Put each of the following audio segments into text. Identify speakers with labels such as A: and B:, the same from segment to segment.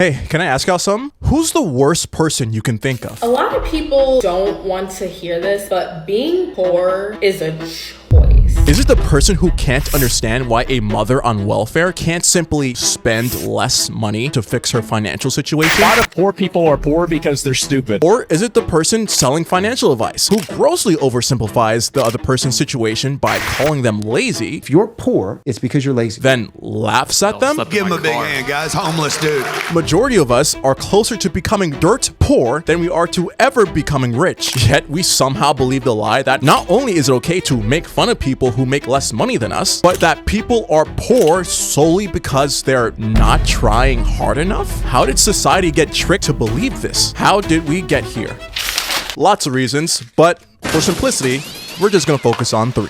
A: Hey, can I ask y'all something? Who's the worst person you can think of?
B: A lot of people don't want to hear this, but being poor is a choice.
A: Is it the person who can't understand why a mother on welfare can't simply spend less money to fix her financial situation?
C: A lot of poor people are poor because they're stupid.
A: Or is it the person selling financial advice who grossly oversimplifies the other person's situation by calling them lazy,
D: If you're poor, it's because you're lazy.
A: then laughs at them?
E: Give him a big hand, guys. Homeless dude.
A: Majority of us are closer to becoming dirt poor than we are to ever becoming rich. Yet we somehow believe the lie that not only is it okay to make fun of people who make less money than us, but that people are poor solely because they're not trying hard enough? How did society get tricked to believe this? How did we get here? Lots of reasons, but for simplicity, we're just gonna focus on 3.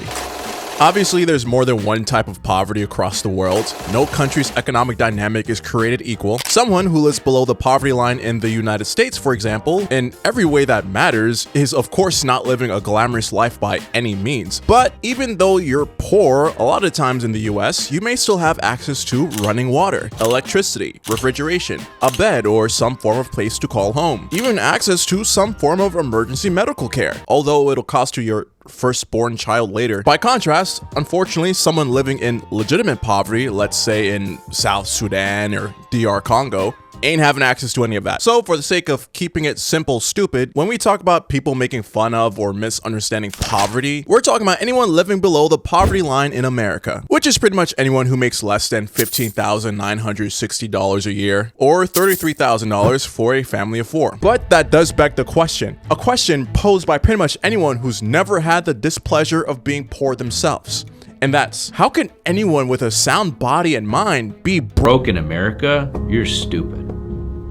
A: Obviously, there's more than one type of poverty across the world. No country's economic dynamic is created equal. Someone who lives below the poverty line in the United States, for example, in every way that matters, is of course not living a glamorous life by any means. But even though you're poor, a lot of times in the US, you may still have access to running water, electricity, refrigeration, a bed, or some form of place to call home. Even access to some form of emergency medical care, although it'll cost you your firstborn child later. By contrast, unfortunately, someone living in legitimate poverty, let's say in South Sudan or DR Congo, ain't having access to any of that. So for the sake of keeping it simple, stupid, when we talk about people making fun of or misunderstanding poverty, we're talking about anyone living below the poverty line in America, which is pretty much anyone who makes less than $15,960 a year or $33,000 for a family of 4. But that does beg the question, a question posed by pretty much anyone who's never had the displeasure of being poor themselves. And that's, how can anyone with a sound body and mind be
F: broke in America? You're stupid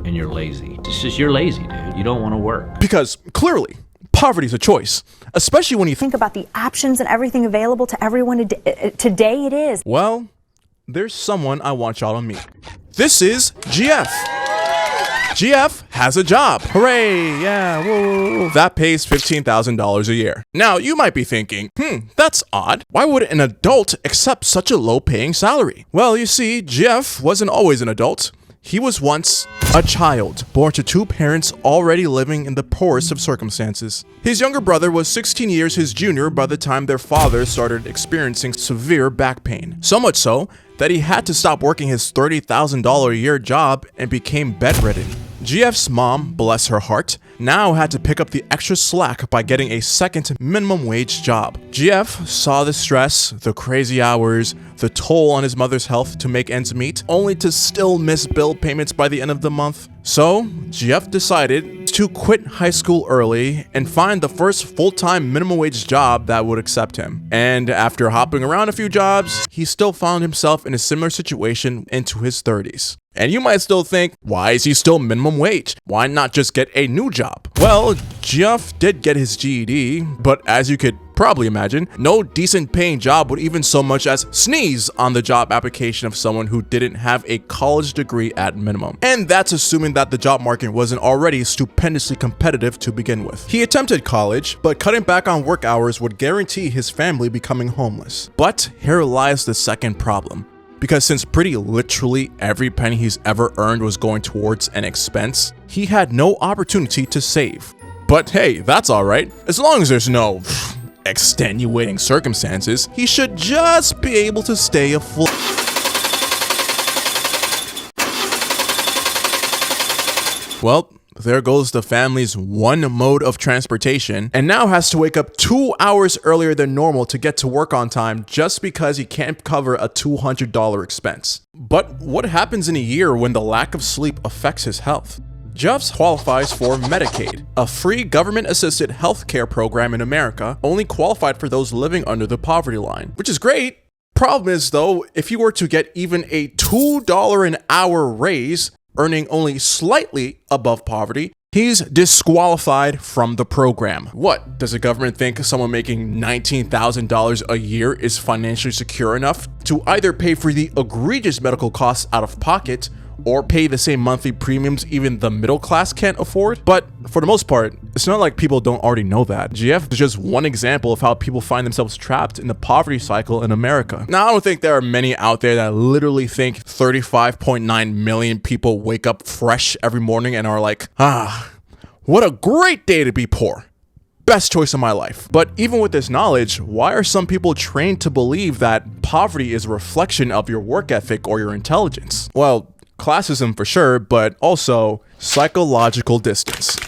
F: and you're lazy. It's just you're lazy, dude. You don't want to work.
A: Because clearly, poverty is a choice, especially when you
G: think about the options and everything available to everyone today. It is.
A: Well, there's someone I want y'all to meet. This is GF. GF has a job. Hooray, yeah, whoa. That pays $15,000 a year. Now, you might be thinking, that's odd. Why would an adult accept such a low-paying salary? Well, you see, GF wasn't always an adult. He was once a child, born to 2 parents already living in the poorest of circumstances. His younger brother was 16 years his junior by the time their father started experiencing severe back pain. So much so that he had to stop working his $30,000 a year job and became bedridden. GF's mom, bless her heart, now had to pick up the extra slack by getting a second minimum wage job. GF saw the stress, the crazy hours, the toll on his mother's health to make ends meet, only to still miss bill payments by the end of the month. So, GF decided to quit high school early and find the first full-time minimum wage job that would accept him. And after hopping around a few jobs, he still found himself in a similar situation into his 30s. And you might still think, why is he still minimum wage? Why not just get a new job? Well, GF did get his GED, but as you could probably imagine, no decent paying job would even so much as sneeze on the job application of someone who didn't have a college degree at minimum. And that's assuming that the job market wasn't already stupendously competitive to begin with. He attempted college, but cutting back on work hours would guarantee his family becoming homeless. But here lies the second problem. Because since pretty literally every penny he's ever earned was going towards an expense, he had no opportunity to save. But hey, that's alright. As long as there's no extenuating circumstances, he should just be able to stay afloat. Well, there goes the family's one mode of transportation, and now has to wake up 2 hours earlier than normal to get to work on time just because he can't cover a $200 expense. But what happens in a year when the lack of sleep affects his health? GF qualifies for Medicaid, a free government-assisted healthcare program in America only qualified for those living under the poverty line, which is great. Problem is though, if you were to get even a $2 an hour raise, earning only slightly above poverty, he's disqualified from the program. What, does the government think someone making $19,000 a year is financially secure enough to either pay for the egregious medical costs out of pocket or pay the same monthly premiums even the middle class can't afford? But for the most part, It's not like people don't already know that. GF is just one example of how people find themselves trapped in the poverty cycle in America. Now, I don't think there are many out there that literally think 35.9 million people wake up fresh every morning and are like, what a great day to be poor. Best choice of my life. But even with this knowledge, why are some people trained to believe that poverty is a reflection of your work ethic or your intelligence? Well, classism for sure, but also psychological distance.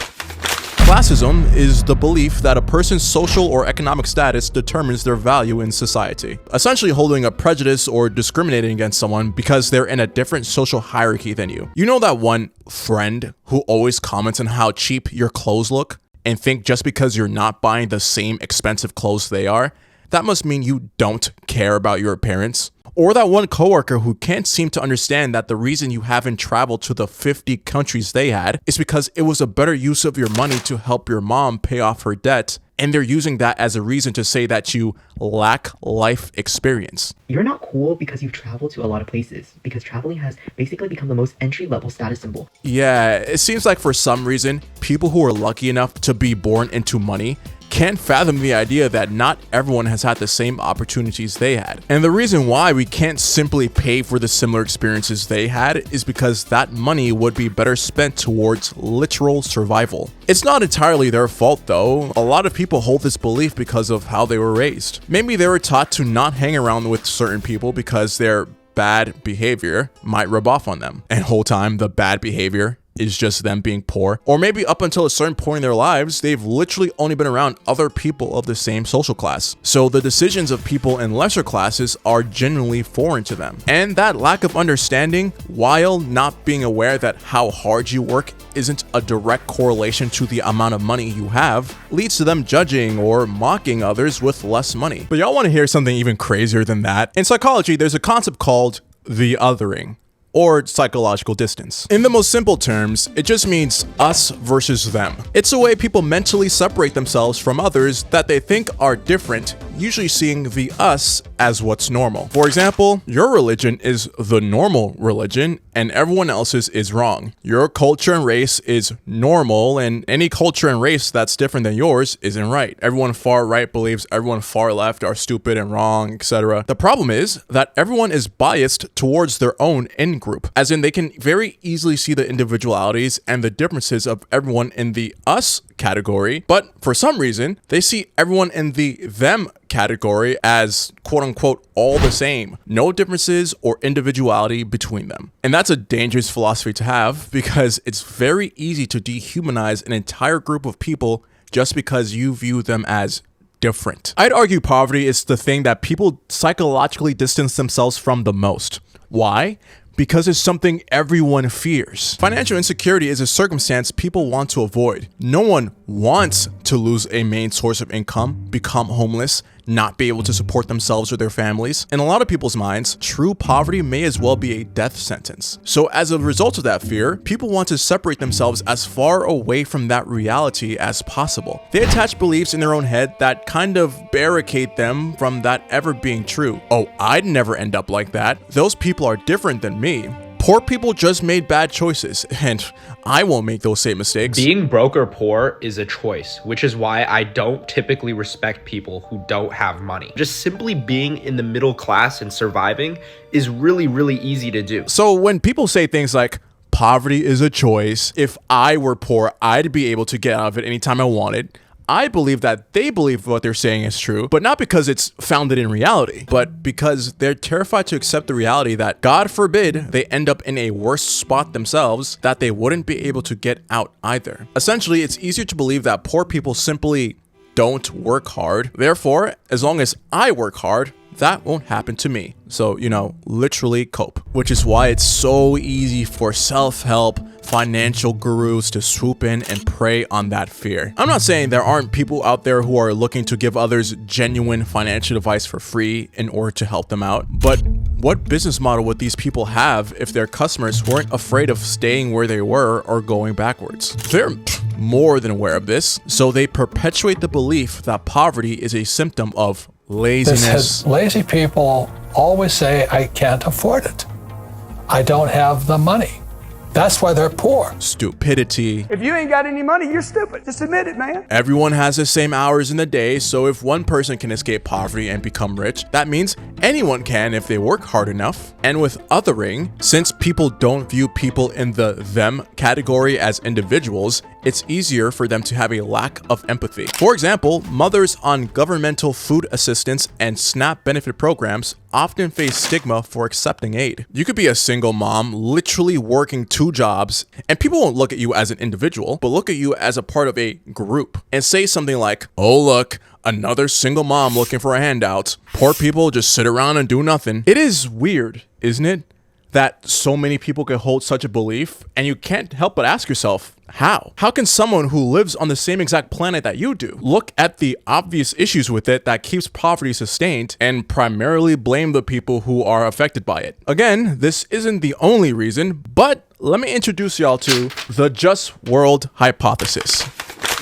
A: Classism is the belief that a person's social or economic status determines their value in society, essentially holding a prejudice or discriminating against someone because they're in a different social hierarchy than you. You know that one friend who always comments on how cheap your clothes look and think just because you're not buying the same expensive clothes they are, that must mean you don't care about your appearance? Or that one coworker who can't seem to understand that the reason you haven't traveled to the 50 countries they had is because it was a better use of your money to help your mom pay off her debt, and they're using that as a reason to say that you lack life experience.
H: You're not cool because you've traveled to a lot of places, because traveling has basically become the most entry-level status symbol.
A: Yeah, it seems like for some reason, people who are lucky enough to be born into money can't fathom the idea that not everyone has had the same opportunities they had. And the reason why we can't simply pay for the similar experiences they had is because that money would be better spent towards literal survival. It's not entirely their fault though. A lot of people hold this belief because of how they were raised. Maybe they were taught to not hang around with certain people because their bad behavior might rub off on them. And whole time, the bad behavior is just them being poor. Or maybe up until a certain point in their lives, they've literally only been around other people of the same social class. So the decisions of people in lesser classes are genuinely foreign to them. And that lack of understanding, while not being aware that how hard you work isn't a direct correlation to the amount of money you have, leads to them judging or mocking others with less money. But y'all want to hear something even crazier than that? In psychology, there's a concept called the othering, or psychological distance. In the most simple terms, it just means us versus them. It's a way people mentally separate themselves from others that they think are different, usually seeing the us as what's normal. For example, your religion is the normal religion and everyone else's is wrong. Your culture and race is normal and any culture and race that's different than yours isn't right. Everyone far right believes everyone far left are stupid and wrong, etc. The problem is that everyone is biased towards their own in group, as in they can very easily see the individualities and the differences of everyone in the us category, but for some reason, they see everyone in the them category as quote unquote all the same, no differences or individuality between them. And that's a dangerous philosophy to have because it's very easy to dehumanize an entire group of people just because you view them as different. I'd argue poverty is the thing that people psychologically distance themselves from the most. Why? Because it's something everyone fears. Financial insecurity is a circumstance people want to avoid. No one wants to lose a main source of income, become homeless, not be able to support themselves or their families. In a lot of people's minds, true poverty may as well be a death sentence. So as a result of that fear, people want to separate themselves as far away from that reality as possible. They attach beliefs in their own head that kind of barricade them from that ever being true. Oh, I'd never end up like that. Those people are different than me. Poor people just made bad choices, and I won't make those same mistakes.
I: Being broke or poor is a choice, which is why I don't typically respect people who don't have money. Just simply being in the middle class and surviving is really, really easy to do.
A: So when people say things like, poverty is a choice, if I were poor, I'd be able to get out of it anytime I wanted, I believe that they believe what they're saying is true, but not because it's founded in reality, but because they're terrified to accept the reality that, God forbid, they end up in a worse spot themselves that they wouldn't be able to get out either. Essentially, it's easier to believe that poor people simply don't work hard. Therefore, as long as I work hard, that won't happen to me. So, literally cope. Which is why it's so easy for self-help financial gurus to swoop in and prey on that fear. I'm not saying there aren't people out there who are looking to give others genuine financial advice for free in order to help them out, but what business model would these people have if their customers weren't afraid of staying where they were or going backwards? They're more than aware of this, so they perpetuate the belief that poverty is a symptom of laziness.
J: Lazy people always say, I can't afford it. I don't have the money. That's why they're poor.
A: Stupidity.
J: If you ain't got any money, you're stupid. Just admit it, man.
A: Everyone has the same hours in the day, so if one person can escape poverty and become rich, that means anyone can if they work hard enough. And with othering, since people don't view people in the them category as individuals, it's easier for them to have a lack of empathy. For example, mothers on governmental food assistance and SNAP benefit programs often face stigma for accepting aid. You could be a single mom, literally working 2 jobs, and people won't look at you as an individual, but look at you as a part of a group and say something like, oh look, another single mom looking for a handout. Poor people just sit around and do nothing. It is weird, isn't it, that so many people can hold such a belief, and you can't help but ask yourself, how? How can someone who lives on the same exact planet that you do look at the obvious issues with it that keeps poverty sustained and primarily blame the people who are affected by it? Again, this isn't the only reason, but let me introduce y'all to the Just World Hypothesis.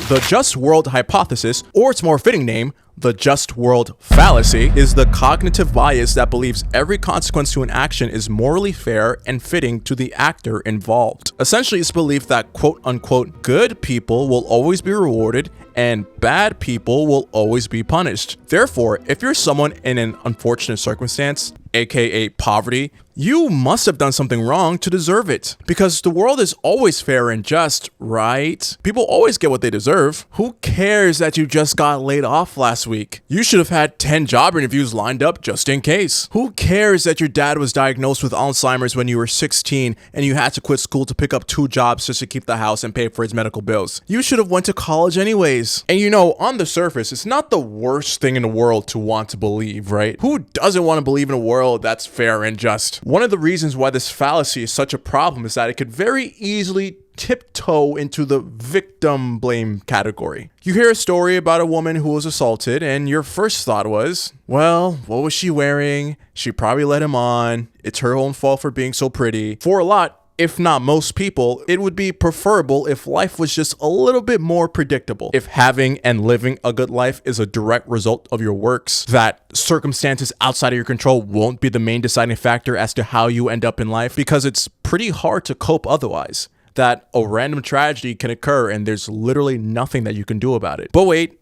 A: The Just World Hypothesis, or its more fitting name, the Just World Fallacy, is the cognitive bias that believes every consequence to an action is morally fair and fitting to the actor involved. Essentially, it's belief that quote-unquote good people will always be rewarded and bad people will always be punished. Therefore, if you're someone in an unfortunate circumstance, aka poverty, you must have done something wrong to deserve it. Because the world is always fair and just, right? People always get what they deserve. Who cares that you just got laid off last week? You should have had 10 job interviews lined up just in case. Who cares that your dad was diagnosed with Alzheimer's when you were 16 and you had to quit school to pick up 2 jobs just to keep the house and pay for his medical bills? You should have went to college anyways. And you know, on the surface, it's not the worst thing in the world to want to believe, right? Who doesn't want to believe in a world that's fair and just? One of the reasons why this fallacy is such a problem is that it could very easily tiptoe into the victim blame category. You hear a story about a woman who was assaulted and your first thought was, well, what was she wearing? She probably led him on. It's her own fault for being so pretty. For a lot, if not most people, it would be preferable if life was just a little bit more predictable. If having and living a good life is a direct result of your works, that circumstances outside of your control won't be the main deciding factor as to how you end up in life, because it's pretty hard to cope otherwise. That a random tragedy can occur and there's literally nothing that you can do about it. But wait,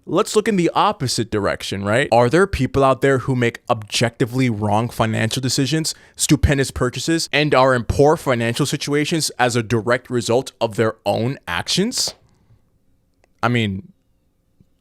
A: let's look in the opposite direction, right? Are there people out there who make objectively wrong financial decisions, stupendous purchases, and are in poor financial situations as a direct result of their own actions? I mean,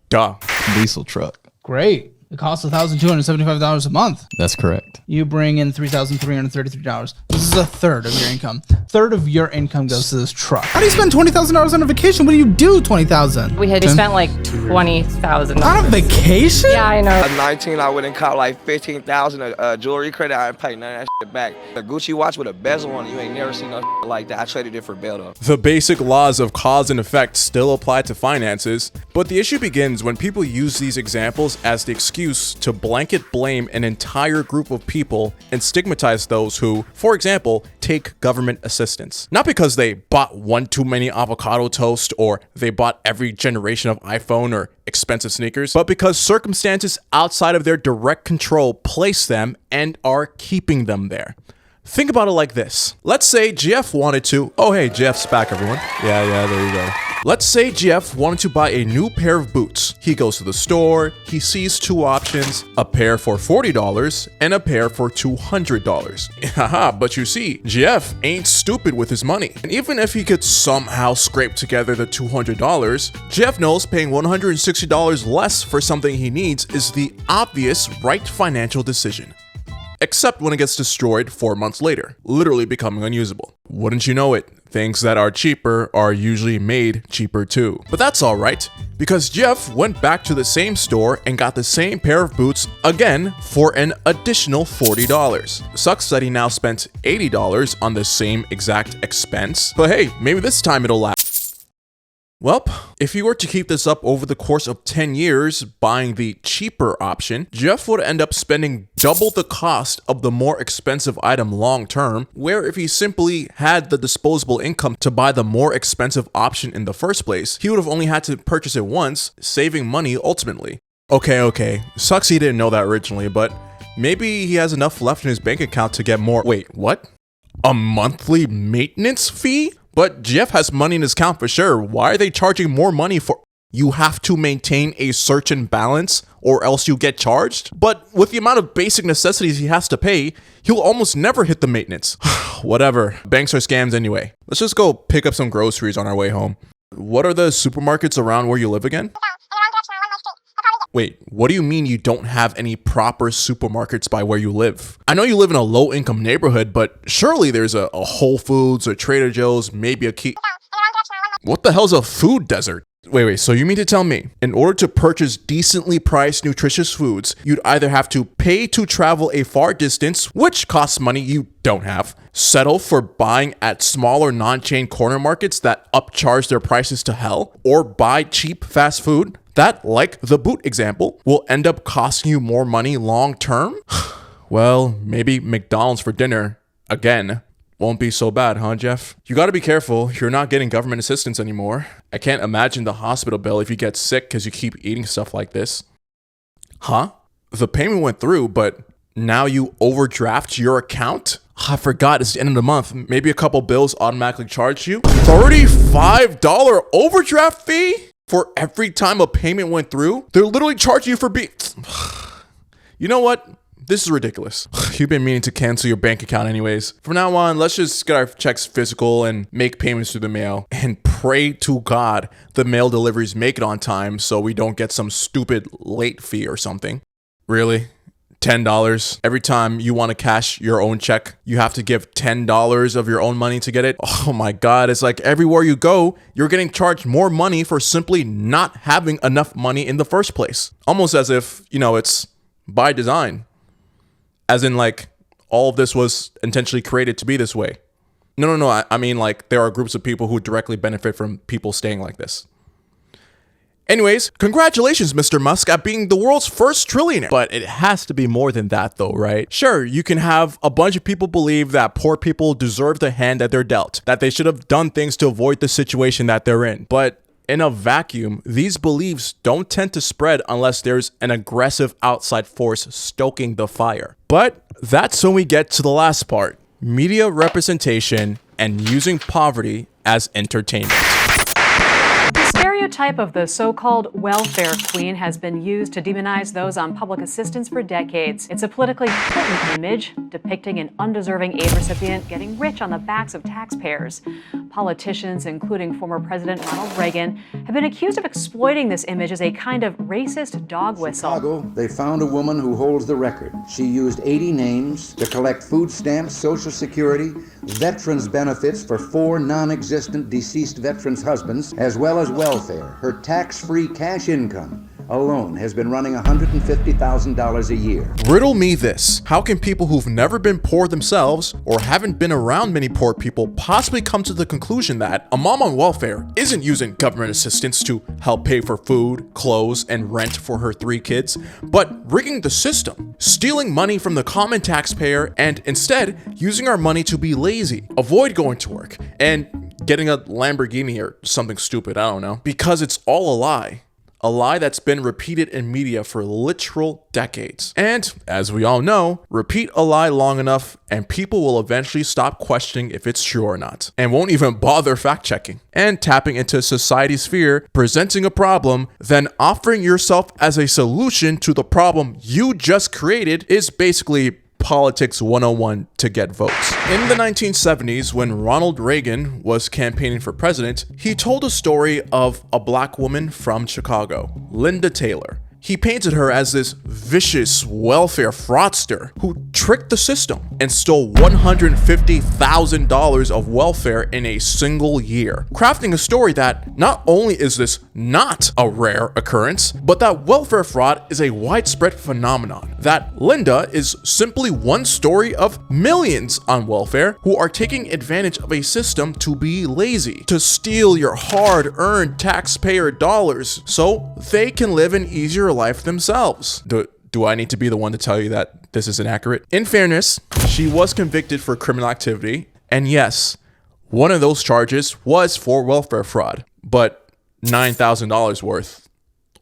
A: duh.
K: Diesel truck.
L: Great. It costs $1,275 a month.
K: That's correct.
L: You bring in $3,333. This is a third of your income. Third of your income goes to this truck. How do you spend $20,000 on a vacation? What do you do $20,000?
M: We spent like $20,000
L: on a vacation.
M: Yeah, I know.
N: At 19, I went and caught like 15,000 jewelry credit. I didn't pay none of that shit back. A Gucci watch with a bezel on it, you ain't never seen no shit like that. I traded it for bail though.
A: The basic laws of cause and effect still apply to finances, but the issue begins when people use these examples as the excuse to blanket blame an entire group of people and stigmatize those who, for example, take government assistance. Not because they bought one too many avocado toast or they bought every generation of iPhone or expensive sneakers, but because circumstances outside of their direct control place them and are keeping them there. Think about it like this. Let's say GF wanted to, oh hey, GF's back everyone. Yeah, there you go. Let's say GF wanted to buy a new pair of boots. He goes to the store, he sees 2 options, a pair for $40 and a pair for $200. Haha, but you see, GF ain't stupid with his money. And even if he could somehow scrape together the $200, GF knows paying $160 less for something he needs is the obvious right financial decision. Except when it gets destroyed 4 months later, literally becoming unusable. Wouldn't you know it, things that are cheaper are usually made cheaper too. But that's alright, because Jeff went back to the same store and got the same pair of boots again for an additional $40. Sucks that he now spent $80 on the same exact expense, but hey, maybe this time it'll last. Well, if you were to keep this up over the course of 10 years, buying the cheaper option, Jeff would end up spending double the cost of the more expensive item long term, where if he simply had the disposable income to buy the more expensive option in the first place, he would have only had to purchase it once, saving money ultimately. Okay, sucks he didn't know that originally, but maybe he has enough left in his bank account to get more. Wait, what? A monthly maintenance fee? But Jeff has money in his account for sure. Why are they charging more money for... You have to maintain a certain balance or else you get charged? But with the amount of basic necessities he has to pay, he'll almost never hit the maintenance. Whatever. Banks are scams anyway. Let's just go pick up some groceries on our way home. What are the supermarkets around where you live again? Wait, what do you mean you don't have any proper supermarkets by where you live? I know you live in a low-income neighborhood, but surely there's a Whole Foods or Trader Joe's, maybe a Key... What the hell's a food desert? Wait, so you mean to tell me, in order to purchase decently priced, nutritious foods, you'd either have to pay to travel a far distance, which costs money you don't have, settle for buying at smaller non-chain corner markets that upcharge their prices to hell, or buy cheap fast food? That, like the boot example, will end up costing you more money long term? Well, maybe McDonald's for dinner, again, won't be so bad, huh, Jeff? You gotta be careful, you're not getting government assistance anymore. I can't imagine the hospital bill if you get sick because you keep eating stuff like this. Huh? The payment went through, but now you overdraft your account? I forgot, it's the end of the month. Maybe a couple bills automatically charged you? $35 overdraft fee? For every time a payment went through? They're literally charging you for being... You know what? This is ridiculous. You've been meaning to cancel your bank account anyways. From now on, let's just get our checks physical and make payments through the mail. And pray to God the mail deliveries make it on time so we don't get some stupid late fee or something. Really? $10. Every time you want to cash your own check, you have to give $10 of your own money to get it. Oh my God, it's like everywhere you go, you're getting charged more money for simply not having enough money in the first place. Almost as if, you know, it's by design. As in like, all of this was intentionally created to be this way. No, I mean like there are groups of people who directly benefit from people staying like this. Anyways, congratulations, Mr. Musk, at being the world's first trillionaire. But it has to be more than that though, right? Sure, you can have a bunch of people believe that poor people deserve the hand that they're dealt, that they should have done things to avoid the situation that they're in. But in a vacuum, these beliefs don't tend to spread unless there's an aggressive outside force stoking the fire. But that's when we get to the last part, media representation and using poverty as entertainment.
K: The stereotype of the so-called welfare queen has been used to demonize those on public assistance for decades. It's a politically potent image depicting an undeserving aid recipient getting rich on the backs of taxpayers. Politicians, including former President Ronald Reagan, have been accused of exploiting this image as a kind of racist dog whistle.
O: Chicago, they found a woman who holds the record. She used 80 names to collect food stamps, Social Security, veterans benefits for 4 non-existent deceased veterans' husbands, as well as welfare. Her tax-free cash income alone has been running $150,000 a year.
A: Riddle me this. How can people who've never been poor themselves or haven't been around many poor people possibly come to the conclusion that a mom on welfare isn't using government assistance to help pay for food, clothes, and rent for her 3 kids, but rigging the system, stealing money from the common taxpayer, and instead using our money to be lazy, avoid going to work, and getting a Lamborghini or something stupid, I don't know, because it's all a lie. A lie that's been repeated in media for literal decades. And as we all know, repeat a lie long enough and people will eventually stop questioning if it's true or not, and won't even bother fact checking. And tapping into society's fear, presenting a problem, then offering yourself as a solution to the problem you just created is basically Politics 101 to get votes. In the 1970s, when Ronald Reagan was campaigning for president, he told a story of a black woman from Chicago, Linda Taylor. He painted her as this vicious welfare fraudster who tricked the system and stole $150,000 of welfare in a single year, crafting a story that not only is this not a rare occurrence, but that welfare fraud is a widespread phenomenon, that Linda is simply one story of millions on welfare who are taking advantage of a system to be lazy, to steal your hard-earned taxpayer dollars so they can live an easier life themselves. Do I need to be the one to tell you that this is inaccurate? In fairness, she was convicted for criminal activity, and yes, one of those charges was for welfare fraud, but $9,000 worth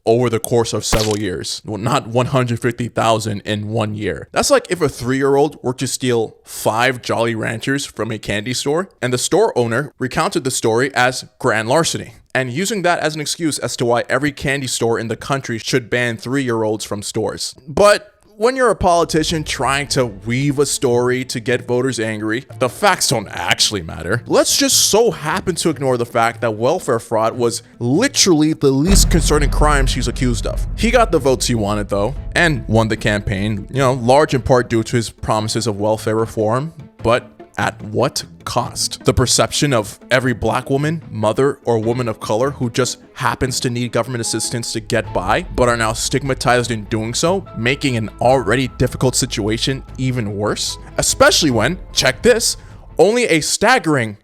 A: over the course of several years. Well, not 150,000 in 1 year. That's like if a 3-year-old were to steal 5 Jolly Ranchers from a candy store, and the store owner recounted the story as grand larceny, and using that as an excuse as to why every candy store in the country should ban 3-year-olds from stores. But when you're a politician trying to weave a story to get voters angry, the facts don't actually matter. Let's just so happen to ignore the fact that welfare fraud was literally the least concerning crime she's accused of. He got the votes he wanted though, and won the campaign, large in part due to his promises of welfare reform, but at what cost? The perception of every black woman, mother, or woman of color who just happens to need government assistance to get by, but are now stigmatized in doing so, making an already difficult situation even worse. Especially when, check this, only a staggering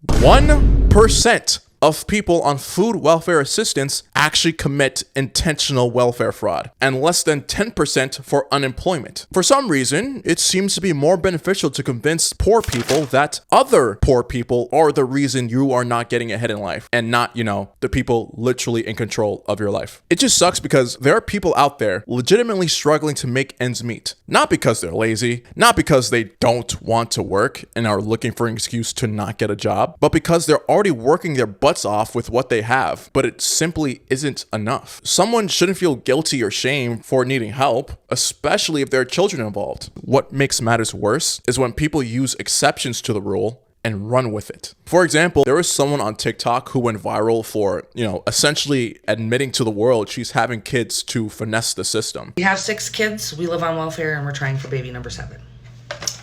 A: 1% of people on food welfare assistance actually commit intentional welfare fraud, and less than 10% for unemployment. For some reason, it seems to be more beneficial to convince poor people that other poor people are the reason you are not getting ahead in life, and not, the people literally in control of your life. It just sucks because there are people out there legitimately struggling to make ends meet. Not because they're lazy, not because they don't want to work and are looking for an excuse to not get a job, but because they're already working their butts off with what they have, but it simply isn't enough. Someone shouldn't feel guilty or shame for needing help, especially if there are children involved. What makes matters worse is when people use exceptions to the rule and run with it. For example, there was someone on TikTok who went viral for, essentially admitting to the world she's having kids to finesse the system.
P: We have 6 kids, we live on welfare, and we're trying for baby number 7.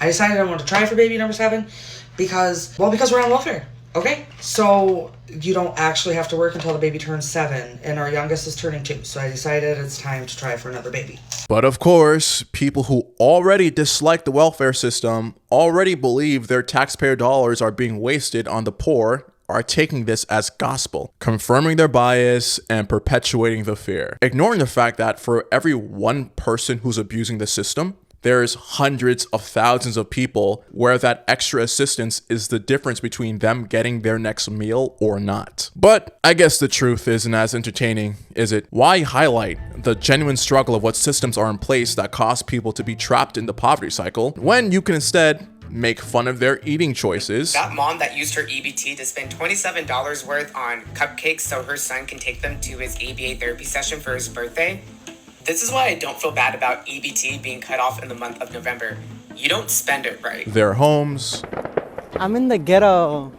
P: I decided I want to try for baby number 7 because we're on welfare. Okay, so you don't actually have to work until the baby turns 7, and our youngest is turning 2, so I decided it's time to try for another baby.
A: But of course, people who already dislike the welfare system, already believe their taxpayer dollars are being wasted on the poor, are taking this as gospel, confirming their bias and perpetuating the fear, ignoring the fact that for every one person who's abusing the system, there's hundreds of thousands of people where that extra assistance is the difference between them getting their next meal or not. But I guess the truth isn't as entertaining, is it? Why highlight the genuine struggle of what systems are in place that cause people to be trapped in the poverty cycle when you can instead make fun of their eating choices?
Q: That mom that used her EBT to spend $27 worth on cupcakes so her son can take them to his ABA therapy session for his birthday. This is why I don't feel bad about EBT being cut off in the month of November. You don't spend it right.
A: Their homes.
R: I'm in the ghetto.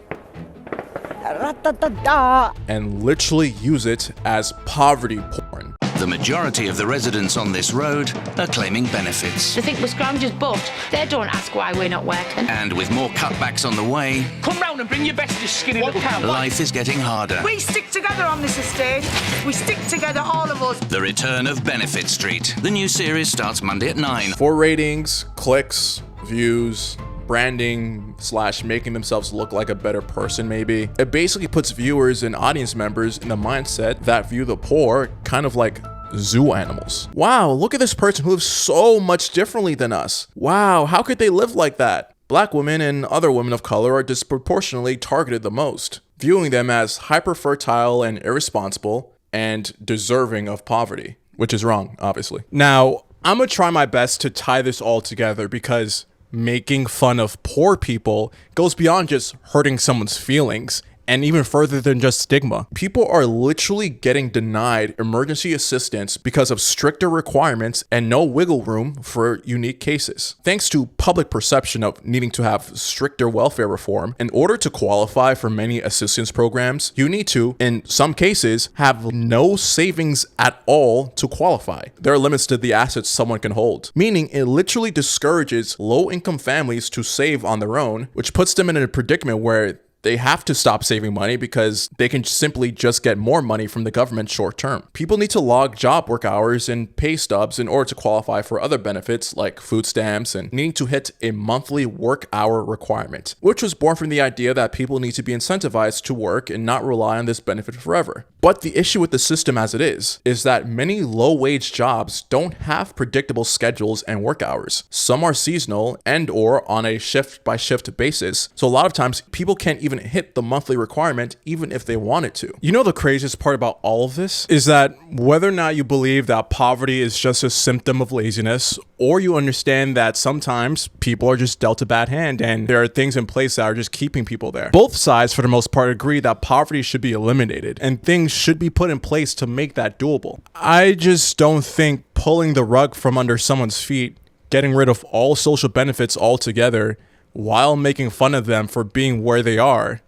A: And literally use it as poverty porn.
S: The majority of the residents on this road are claiming benefits.
T: They think we're scroungers, but they don't ask why we're not working.
S: And with more cutbacks on the way,
J: come round and bring your best, you skinny little cow.
S: Life is getting harder.
U: We stick together on this estate. We stick together, all of us.
S: The Return of Benefit Street. The new series starts Monday at 9.
A: For ratings, clicks, views, branding / making themselves look like a better person maybe. It basically puts viewers and audience members in the mindset that view the poor kind of like zoo animals. Wow, look at this person who lives so much differently than us. Wow, how could they live like that? Black women and other women of color are disproportionately targeted the most, viewing them as hyper-fertile and irresponsible and deserving of poverty, which is wrong, obviously. Now, I'm gonna try my best to tie this all together because making fun of poor people goes beyond just hurting someone's feelings and even further than just stigma. People are literally getting denied emergency assistance because of stricter requirements and no wiggle room for unique cases. Thanks to public perception of needing to have stricter welfare reform, in order to qualify for many assistance programs, you need to, in some cases, have no savings at all to qualify. There are limits to the assets someone can hold, meaning it literally discourages low-income families to save on their own, which puts them in a predicament where they have to stop saving money because they can simply just get more money from the government short term. People need to log job work hours and pay stubs in order to qualify for other benefits like food stamps and needing to hit a monthly work hour requirement, which was born from the idea that people need to be incentivized to work and not rely on this benefit forever. But the issue with the system as it is that many low-wage jobs don't have predictable schedules and work hours. Some are seasonal and or on a shift-by-shift basis, so a lot of times people can't even even hit the monthly requirement even if they wanted to. You know the craziest part about all of this is that whether or not you believe that poverty is just a symptom of laziness, or you understand that sometimes people are just dealt a bad hand and there are things in place that are just keeping people there, both sides for the most part agree that poverty should be eliminated and things should be put in place to make that doable. I just don't think pulling the rug from under someone's feet, getting rid of all social benefits altogether while making fun of them for being where they are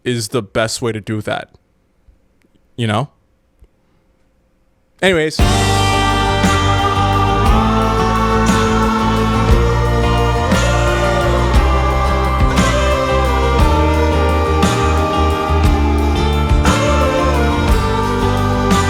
A: is the best way to do that. You know? Anyways.